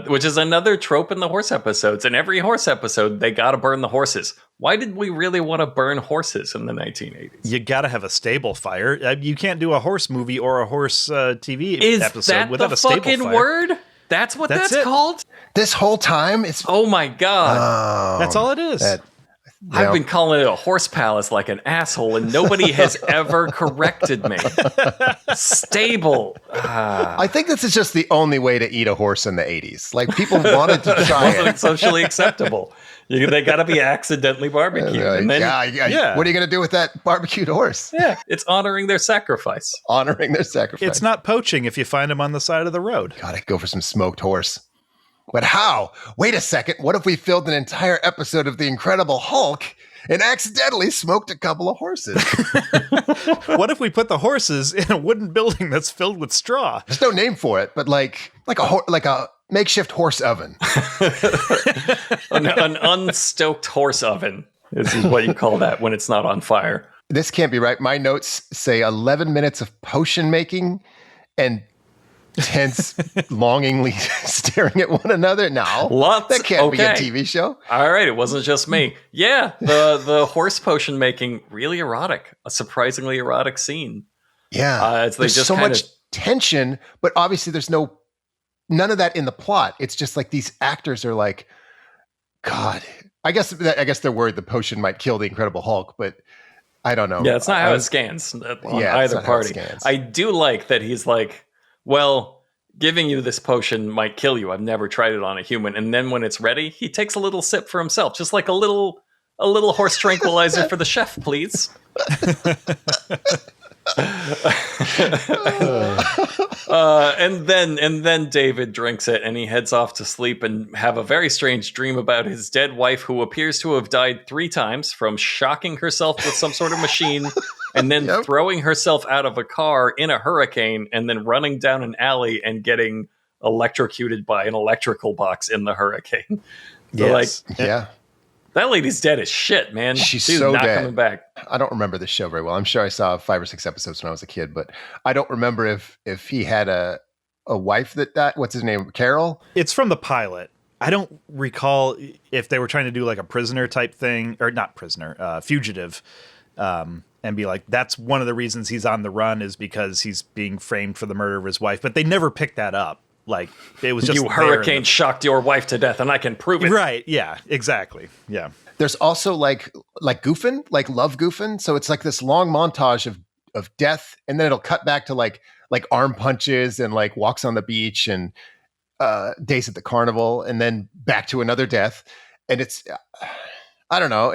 which is another trope in the horse episodes. In every horse episode, they got to burn the horses. Why did we really want to burn horses in the 1980s? You got to have a stable fire. You can't do a horse movie or a horse TV episode without a stable fire. Is that the fucking word? That's what that's called? This whole time? Oh my God. That's all it is. I've been calling it a horse palace like an asshole, and nobody has ever corrected me. Stable. I think this is just the only way to eat a horse in the 80s. Like, people wanted to try it. Wasn't socially acceptable. They got to be accidentally barbecued. Like, and then, what are you going to do with that barbecued horse? Yeah, it's honoring their sacrifice. Honoring their sacrifice. It's not poaching if you find them on the side of the road. Gotta go for some smoked horse. But how? Wait a second. What if we filmed an entire episode of The Incredible Hulk and accidentally smoked a couple of horses? What if we put the horses in a wooden building that's filled with straw? There's no name for it, but like a makeshift horse oven. An unstoked horse oven is what you call that when it's not on fire. This can't be right. My notes say 11 minutes of potion making and tense, longingly staring at one another. No, that can't be a TV show. All right, it wasn't just me. Yeah, the horse potion making, really erotic. A surprisingly erotic scene. Yeah, there's just so much tension, but obviously there's none of that in the plot. It's just like these actors are like, God. I guess they're worried the potion might kill the Incredible Hulk, but I don't know. Yeah, it's not how it scans on either party. I do like that he's like, well, giving you this potion might kill you. I've never tried it on a human. And then when it's ready, he takes a little sip for himself, just like a little horse tranquilizer for the chef, please. And then David drinks it, and he heads off to sleep and have a very strange dream about his dead wife, who appears to have died 3 times from shocking herself with some sort of machine and then throwing herself out of a car in a hurricane and then running down an alley and getting electrocuted by an electrical box in the hurricane. Yes. Yeah. That lady's dead as shit, man. She's so not coming back. I don't remember the show very well. I'm sure I saw 5 or 6 episodes when I was a kid, but I don't remember if he had a wife that died. What's his name? Carol? It's from the pilot. I don't recall if they were trying to do like a prisoner type thing, or not prisoner, fugitive, and be like, that's one of the reasons he's on the run is because he's being framed for the murder of his wife. But they never picked that up. Like, it was just you hurricane shocked your wife to death, and I can prove it. Right? Yeah, exactly. Yeah. There's also like Goofin, like Love Goofin. So it's like this long montage of death, and then it'll cut back to like arm punches and like walks on the beach and days at the carnival, and then back to another death. And it's I don't know.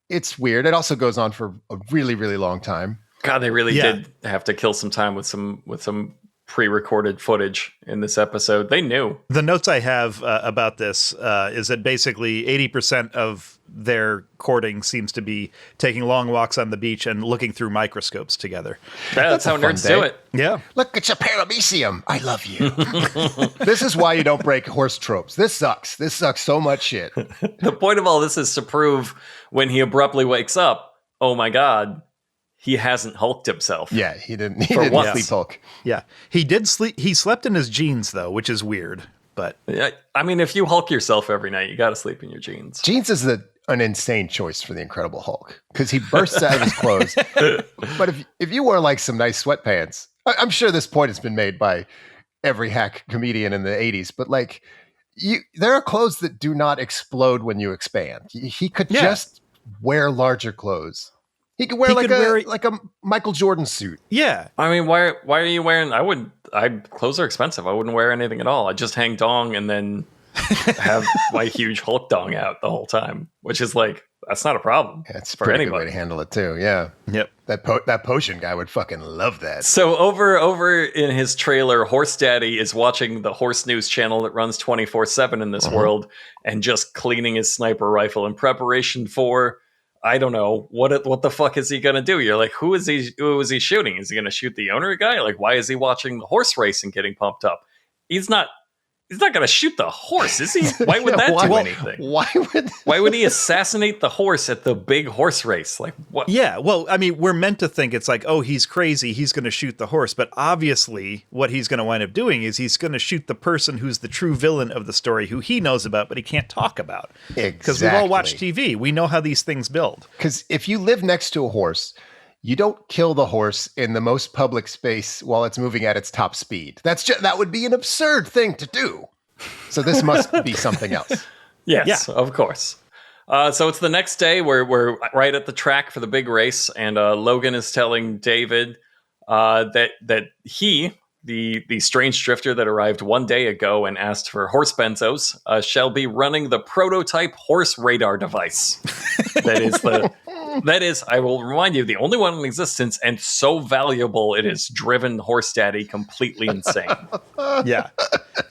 It's weird. It also goes on for a really, really long time. God, they really did have to kill some time with some pre-recorded footage in this episode. They knew. The notes I have about this is that basically 80% of their courting seems to be taking long walks on the beach and looking through microscopes together. That's how nerds do it. Yeah. Look at your paramecium. I love you. This is why you don't break horse tropes. This sucks. This sucks so much shit. The point of all this is to prove when he abruptly wakes up, oh my God, he hasn't hulked himself. Yeah, he didn't sleep hulk. Yeah. He did sleep. He slept in his jeans, though, which is weird. But I mean, if you hulk yourself every night, you got to sleep in your jeans. Jeans is an insane choice for the Incredible Hulk because he bursts out of his clothes. But if you wear like some nice sweatpants, I'm sure this point has been made by every hack comedian in the 80s, but like there are clothes that do not explode when you expand. He could just wear larger clothes. He could wear like a Michael Jordan suit. Yeah. I mean, why are you wearing? Clothes are expensive. I wouldn't wear anything at all. I just hang dong and then have my huge Hulk dong out the whole time, which is like, that's not a problem. Yeah, it's a for pretty anybody. good way to handle it too. Yeah. Yep. That potion guy would fucking love that. So over in his trailer, Horse Daddy is watching the Horse News channel that runs 24/7 in this world and just cleaning his sniper rifle in preparation for, I don't know, what the fuck is he gonna do? You're like, who is he shooting? Is he gonna shoot the owner guy? Like, why is he watching the horse race and getting pumped up? He's not gonna shoot the horse, is he? Why would that do anything? Why would he assassinate the horse at the big horse race? Like, what? Yeah, well, I mean, we're meant to think it's like, oh, he's crazy, he's going to shoot the horse. But obviously, what he's going to wind up doing is he's going to shoot the person who's the true villain of the story, who he knows about, but he can't talk about. Exactly. Because we've all watched TV. We know how these things build. Because if you live next to a horse, you don't kill the horse in the most public space while it's moving at its top speed. That would be an absurd thing to do. So this must be something else. Yes, of course. So it's the next day. We're right at the track for the big race, and Logan is telling David that he, the strange drifter that arrived one day ago and asked for horse benzos, shall be running the prototype horse radar device. That is, I will remind you, the only one in existence, and so valuable it has driven Horse Daddy completely insane. Yeah,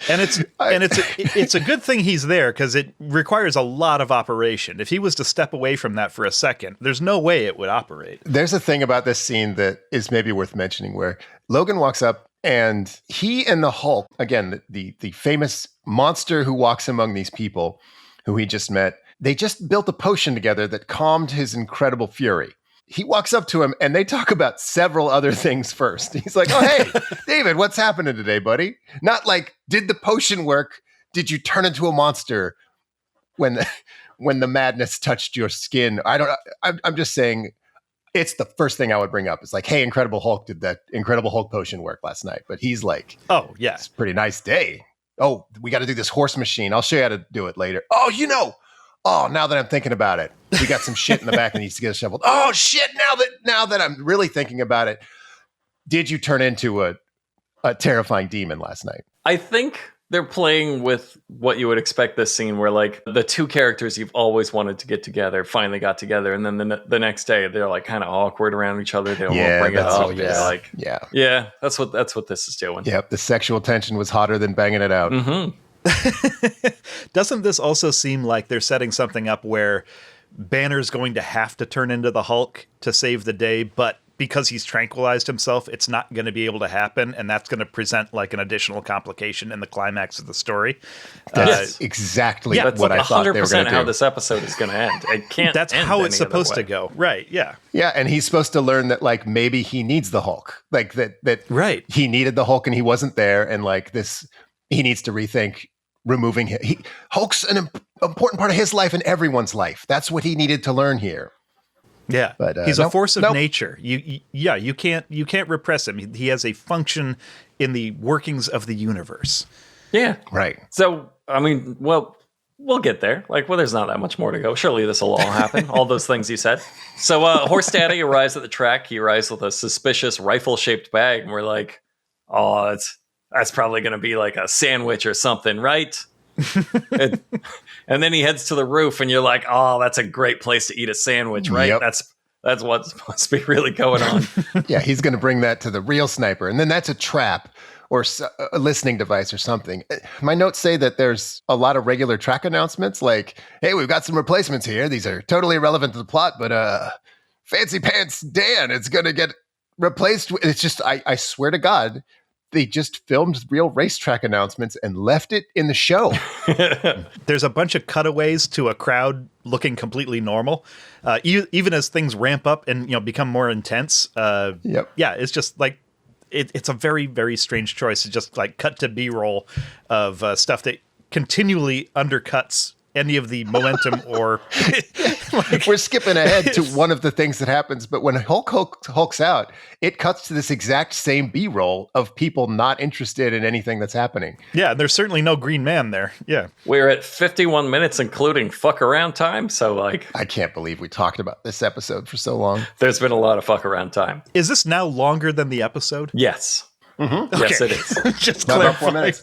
and it's a good thing he's there because it requires a lot of operation. If he was to step away from that for a second, there's no way it would operate. There's a thing about this scene that is maybe worth mentioning where Logan walks up and he and the Hulk, again, the famous monster who walks among these people who he just met, they just built a potion together that calmed his incredible fury. He walks up to him and they talk about several other things first. He's like, oh, hey, David, what's happening today, buddy? Not like, did the potion work? Did you turn into a monster when the madness touched your skin? I'm just saying it's the first thing I would bring up. It's like, hey, Incredible Hulk, did that Incredible Hulk potion work last night? But he's like, oh, yeah, it's a pretty nice day. Oh, we got to do this horse machine. I'll show you how to do it later. Oh, now that I'm thinking about it, we got some shit in the back that needs to get shoveled. Oh shit! Now that I'm really thinking about it, did you turn into a terrifying demon last night? I think they're playing with what you would expect this scene where like the two characters you've always wanted to get together finally got together, and then the next day they're like kind of awkward around each other. They don't want to bring it up. Yeah. Like, that's what this is doing. Yep, the sexual tension was hotter than banging it out. Mm-hmm. Doesn't this also seem like they're setting something up where Banner's going to have to turn into the Hulk to save the day, but because he's tranquilized himself, it's not going to be able to happen, and that's going to present like an additional complication in the climax of the story. That's exactly what I thought they were going to do. How this episode is going to end. It can't. That's end how it's any supposed other to go, right? Yeah, yeah, and he's supposed to learn that like maybe he needs the Hulk, like that right. He needed the Hulk and he wasn't there, and like this, he needs to rethink removing him. Hulk's an important part of his life and everyone's life. That's what he needed to learn here. Yeah, but he's a force of nature. You can't repress him. He has a function in the workings of the universe. Yeah, right. So I mean, well, we'll get there. Like, well, there's not that much more to go. Surely this will all happen. All those things you said. So Horse Daddy arrives at the track. He arrives with a suspicious rifle-shaped bag, and we're like, oh, that's probably going to be like a sandwich or something, right? And then he heads to the roof, and you're like, "Oh, that's a great place to eat a sandwich, right?" Yep. That's what's supposed to be really going on. Yeah, he's going to bring that to the real sniper, and then that's a trap or a listening device or something. My notes say that there's a lot of regular track announcements, like, "Hey, we've got some replacements here. These are totally irrelevant to the plot, but Fancy Pants Dan, it's going to get replaced." It's just, I swear to God, they just filmed real racetrack announcements and left it in the show. There's a bunch of cutaways to a crowd looking completely normal, even as things ramp up and become more intense. Yep. Yeah, it's just like it's a very, very strange choice to just like cut to B-roll of stuff that continually undercuts any of the momentum or we're skipping ahead to one of the things that happens, but when Hulk hulks out, it cuts to this exact same B-roll of people not interested in anything that's happening. Yeah, there's certainly no Green Man there. Yeah. We're at 51 minutes, including fuck around time. So like, I can't believe we talked about this episode for so long. There's been a lot of fuck around time. Is this now longer than the episode? Yes. Mm-hmm. Yes, it is. Just clarifying. 4 minutes.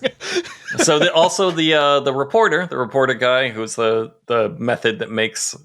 So the reporter guy, who's the method that makes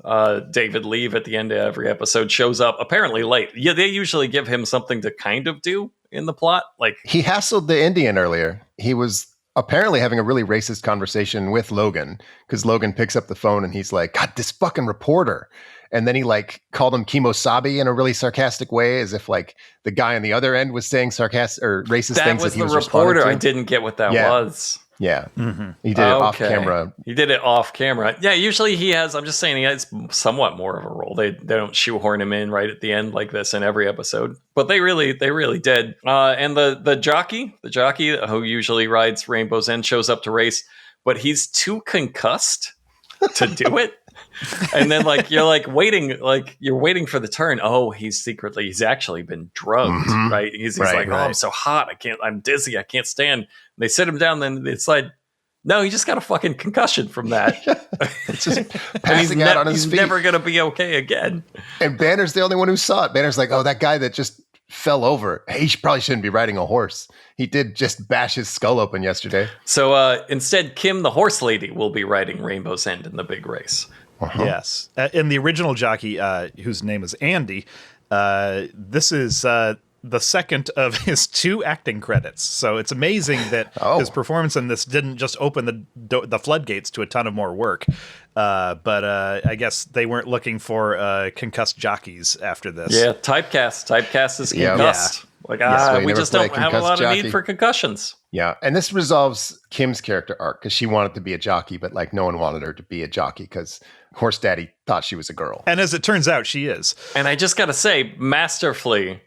David leave at the end of every episode, shows up apparently late. Yeah, they usually give him something to kind of do in the plot. Like, he hassled the Indian earlier. He was apparently having a really racist conversation with Logan, because Logan picks up the phone and he's like, "God, this fucking reporter." And then he like called him Kimosabi in a really sarcastic way, as if like the guy on the other end was saying sarcastic or racist things that he was responding to. I didn't get what that was. Yeah. Mm-hmm. He did it off camera. He did it off camera. Yeah, usually he has, I'm just saying, he has somewhat more of a role. They don't shoehorn him in right at the end like this in every episode. But they really did. And the jockey who usually rides Rainbow's End shows up to race, but he's too concussed to do it. And then like you're waiting for the turn. Oh, he's actually been drugged, right? He's like, "Oh, I'm so hot, I'm dizzy, I can't stand." And they sit him down, then it's like, no, he just got a fucking concussion from that. It's just passing out on his feet. He's never gonna be okay again. And Banner's the only one who saw it. Banner's like, "Oh, that guy that just fell over. He probably shouldn't be riding a horse. He did just bash his skull open yesterday." So instead, Kim, the horse lady, will be riding Rainbow's End in the big race. Uh-huh. Yes. And the original jockey, whose name is Andy, this is the second of his 2 acting credits. So it's amazing that his performance in this didn't just open the floodgates to a ton of more work. But I guess they weren't looking for concussed jockeys after this. Yeah, typecast. Typecast is concussed. Yeah. Like, we just don't have a lot of need for concussions. Yeah, and this resolves Kim's character arc, because she wanted to be a jockey, but like no one wanted her to be a jockey because Horse Daddy thought she was a girl. And as it turns out, she is. And I just got to say, masterfully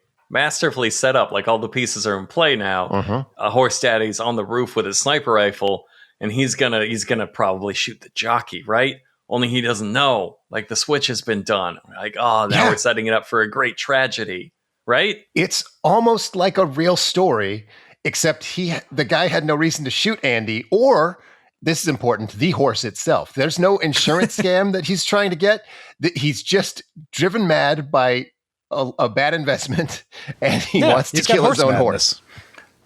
set up. Like, all the pieces are in play now. Horse Daddy's on the roof with his sniper rifle, and he's gonna probably shoot the jockey, right? Only he doesn't know. Like, the switch has been done. Like, now we're setting it up for a great tragedy, right? It's almost like a real story, except the guy had no reason to shoot Andy, or, this is important, the horse itself. There's no insurance scam that he's trying to get. He's just driven mad by a bad investment, and he wants to kill his own horse.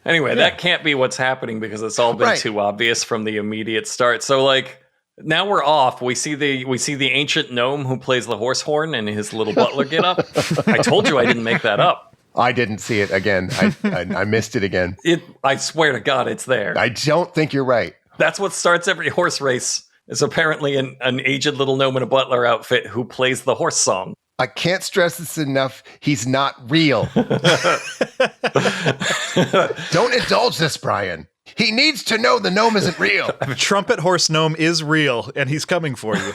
Anyway, that can't be what's happening because it's all been too obvious from the immediate start. So like now we're off. We see the ancient gnome who plays the horse horn and his little butler get up. I told you I didn't make that up. I didn't see it again. I missed it again. I swear to God, it's there. I don't think you're right. That's what starts every horse race. Is apparently an aged little gnome in a butler outfit who plays the horse song. I can't stress this enough. He's not real. Don't indulge this, Bryan. He needs to know the gnome isn't real. Trumpet horse gnome is real, and he's coming for you.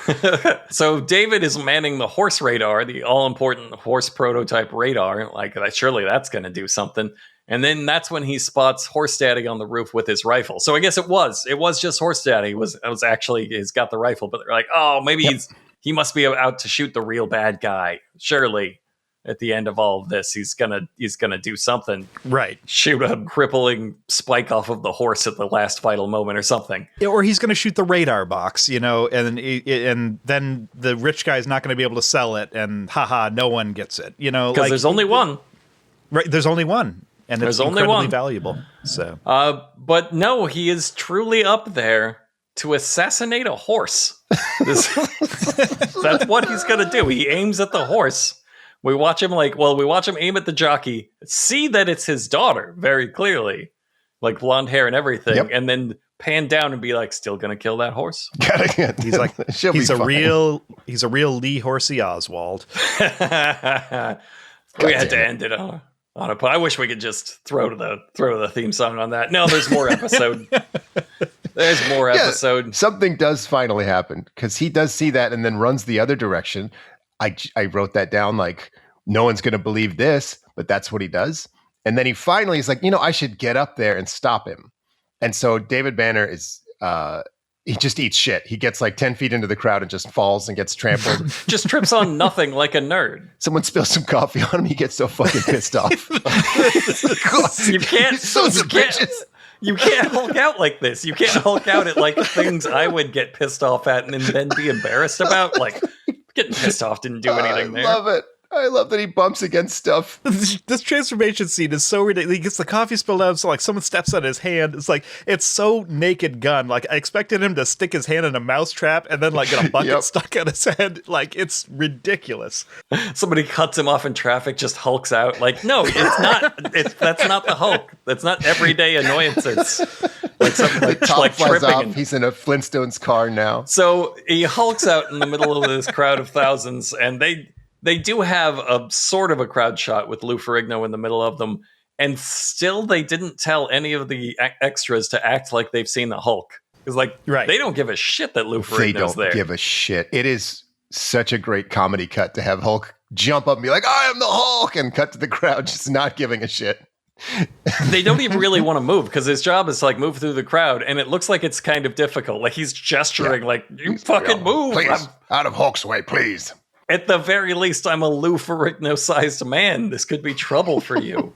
So David is manning the horse radar, the all-important horse prototype radar. Like, surely that's going to do something. And then that's when he spots Horse Daddy on the roof with his rifle. So I guess it was just Horse Daddy he's got the rifle, but they're like, oh, maybe he must be out to shoot the real bad guy. Surely at the end of all of this, he's gonna do something. Right. Shoot a crippling spike off of the horse at the last vital moment or something. Or he's going to shoot the radar box, and then the rich guy's not going to be able to sell it, and no one gets it. Because there's only one. Right, there's only one. And there's it's only incredibly one. Valuable. So, but no, he is truly up there to assassinate a horse. That's what he's gonna do. He aims at the horse. We watch him aim at the jockey, see that it's his daughter very clearly, like blonde hair and everything, and then pan down and be like, still gonna kill that horse. He's like, he's a real Lee Horsey Oswald. We had to end it on a point. I wish we could just throw to the theme song on that. No, there's more episode. There's more episode. Something does finally happen because he does see that and then runs the other direction. I wrote that down like, no one's going to believe this, but that's what he does. And then he finally is like, I should get up there and stop him. And so David Banner is, he just eats shit. He gets like 10 feet into the crowd and just falls and gets trampled. Just trips on nothing like a nerd. Someone spills some coffee on him. He gets so fucking pissed off. You can't. You can't Hulk out like this. You can't Hulk out at like things I would get pissed off at and then be embarrassed about. Like getting pissed off didn't do anything there. I love it. I love that he bumps against stuff. This transformation scene is so ridiculous. He gets the coffee spilled out, so like someone steps on his hand. It's so Naked Gun. Like I expected him to stick his hand in a mousetrap and then like get a bucket stuck on his head. Like it's ridiculous. Somebody cuts him off in traffic, just hulks out. Like no, it's not. That's not the Hulk. That's not everyday annoyances. Like something the top like flies tripping. Off. He's in a Flintstones car now. So he hulks out in the middle of this crowd of thousands, and They do have a sort of a crowd shot with Lou Ferrigno in the middle of them, and still they didn't tell any of the extras to act like they've seen the Hulk. Because they don't give a shit that Lou Ferrigno's there. They don't give a shit. It is such a great comedy cut to have Hulk jump up and be like, I am the Hulk, and cut to the crowd just not giving a shit. They don't even really want to move because his job is to like move through the crowd, and it looks like it's kind of difficult. Like he's gesturing like, you fucking move. Please, out of Hulk's way, please. At the very least, I'm a Lou Ferrigno-sized man. This could be trouble for you.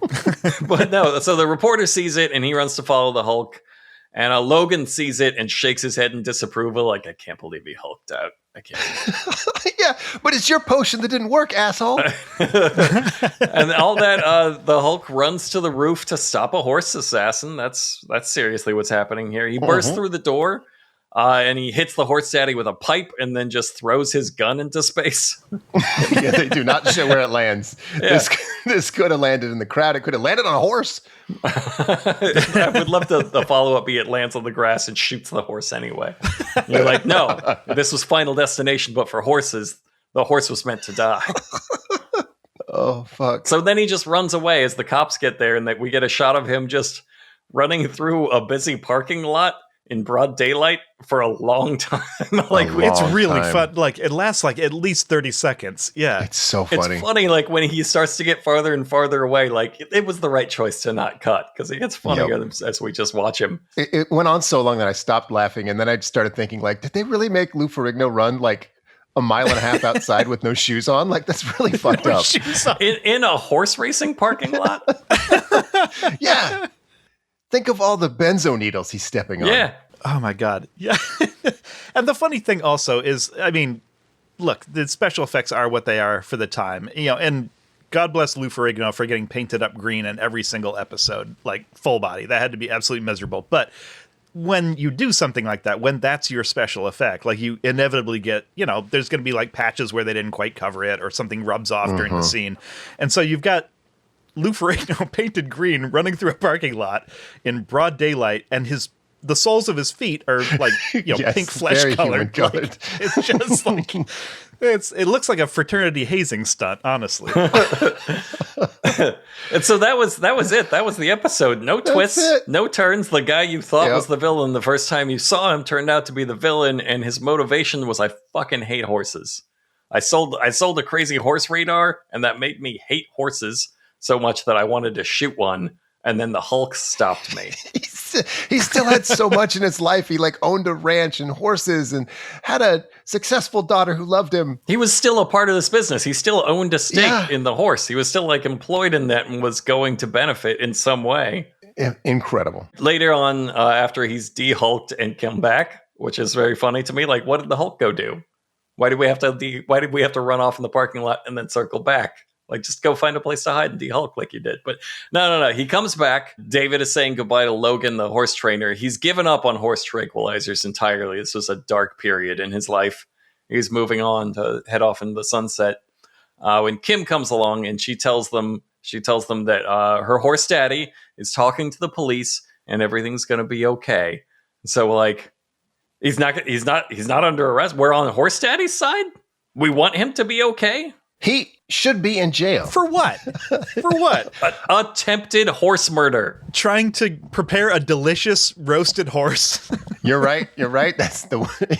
But no, so the reporter sees it, and he runs to follow the Hulk. And Logan sees it and shakes his head in disapproval, like, I can't believe he hulked out. I can't. Yeah, but it's your potion that didn't work, asshole. And all that, the Hulk runs to the roof to stop a horse assassin. That's seriously what's happening here. He bursts through the door. And he hits the Horse Daddy with a pipe and then just throws his gun into space. Yeah, they do not show where it lands. Yeah. This could have landed in the crowd. It could have landed on a horse. I would love the follow-up be it lands on the grass and shoots the horse anyway. And you're like, no, this was Final Destination, but for horses, the horse was meant to die. Oh, fuck. So then he just runs away as the cops get there, and we get a shot of him just running through a busy parking lot in broad daylight for a long time. It's really fun. Like it lasts like at least 30 seconds. Yeah. It's so funny. It's funny like when he starts to get farther and farther away, like it was the right choice to not cut because it gets funnier as we just watch him. It went on so long that I stopped laughing, and then I started thinking like, did they really make Lou Ferrigno run like a mile and a half outside with no shoes on? Like that's really fucked up. In a horse racing parking lot? Yeah. Think of all the benzo needles he's stepping on. Yeah. Oh my God. Yeah. And the funny thing also is, I mean, look, the special effects are what they are for the time, and God bless Lou Ferrigno for getting painted up green in every single episode, like full body. That had to be absolutely miserable. But when you do something like that, when that's your special effect, like you inevitably get, there's going to be like patches where they didn't quite cover it or something rubs off during the scene. And so you've got Lou Ferrigno painted green running through a parking lot in broad daylight, and the soles of his feet are like, Yes, pink flesh colored. colored. It's just like, it looks like a fraternity hazing stunt, honestly. And so that was it. That was the episode. No twists, no turns. The guy you thought was the villain the first time you saw him turned out to be the villain, and his motivation was, I fucking hate horses. I sold a crazy horse radar, and that made me hate horses so much that I wanted to shoot one, and then the Hulk stopped me. He still had so much in his life. He owned a ranch and horses and had a successful daughter who loved him. He was still a part of this business. He still owned a stake in the horse. He was still employed in that and was going to benefit in some way. Incredible. Later on, after he's de-hulked and come back, which is very funny to me, what did the Hulk go do? Why did we have to run off in the parking lot and then circle back? Just go find a place to hide and de-hulk like you did. But no. He comes back. David is saying goodbye to Logan, the horse trainer. He's given up on horse tranquilizers entirely. This was a dark period in his life. He's moving on to head off into the sunset. When Kim comes along and she tells them that her horse daddy is talking to the police and everything's going to be okay. So he's not under arrest. We're on horse daddy's side. We want him to be okay. He should be in jail. For what? For what? Attempted horse murder. Trying to prepare a delicious roasted horse. You're right. That's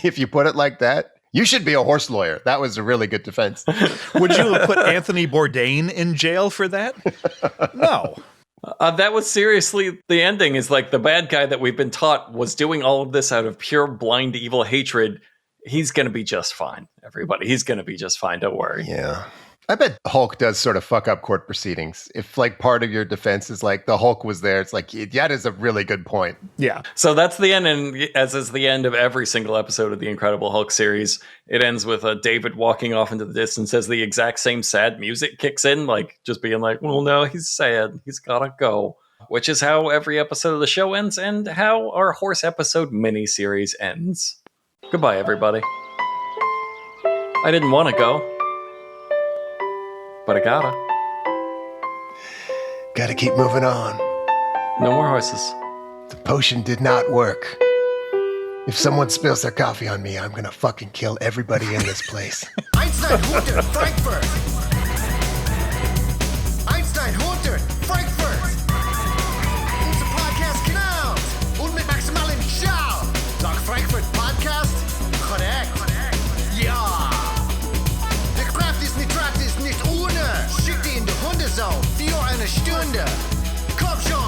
if you put it like that, you should be a horse lawyer. That was a really good defense. Would you have put Anthony Bourdain in jail for that? No. That was seriously the ending, is the bad guy that we've been taught was doing all of this out of pure blind evil hatred. He's going to be just fine, everybody. He's going to be just fine. Don't worry. Yeah. I bet Hulk does sort of fuck up court proceedings. If part of your defense is the Hulk was there, it's that is a really good point. Yeah. So that's the end. And as is the end of every single episode of the Incredible Hulk series, it ends with David walking off into the distance as the exact same sad music kicks in, just being well, no, he's sad. He's gotta go. Which is how every episode of the show ends and how our horse episode miniseries ends. Goodbye, everybody. I didn't want to go, but I gotta. Gotta keep moving on. No more horses. The potion did not work. If someone spills their coffee on me, I'm gonna fucking kill everybody in this place. Einstein, Hunter, Frankfurt. Einstein, Hunter, Frankfurt. Unser Podcast genau. Und mit maximalem Schau. Dogg Frankfurt Podcast. Korrekt. Ja. Der Kraft ist nicht ohne. Schick die in die Hundezone. 4 eine Stunde. Komm schon.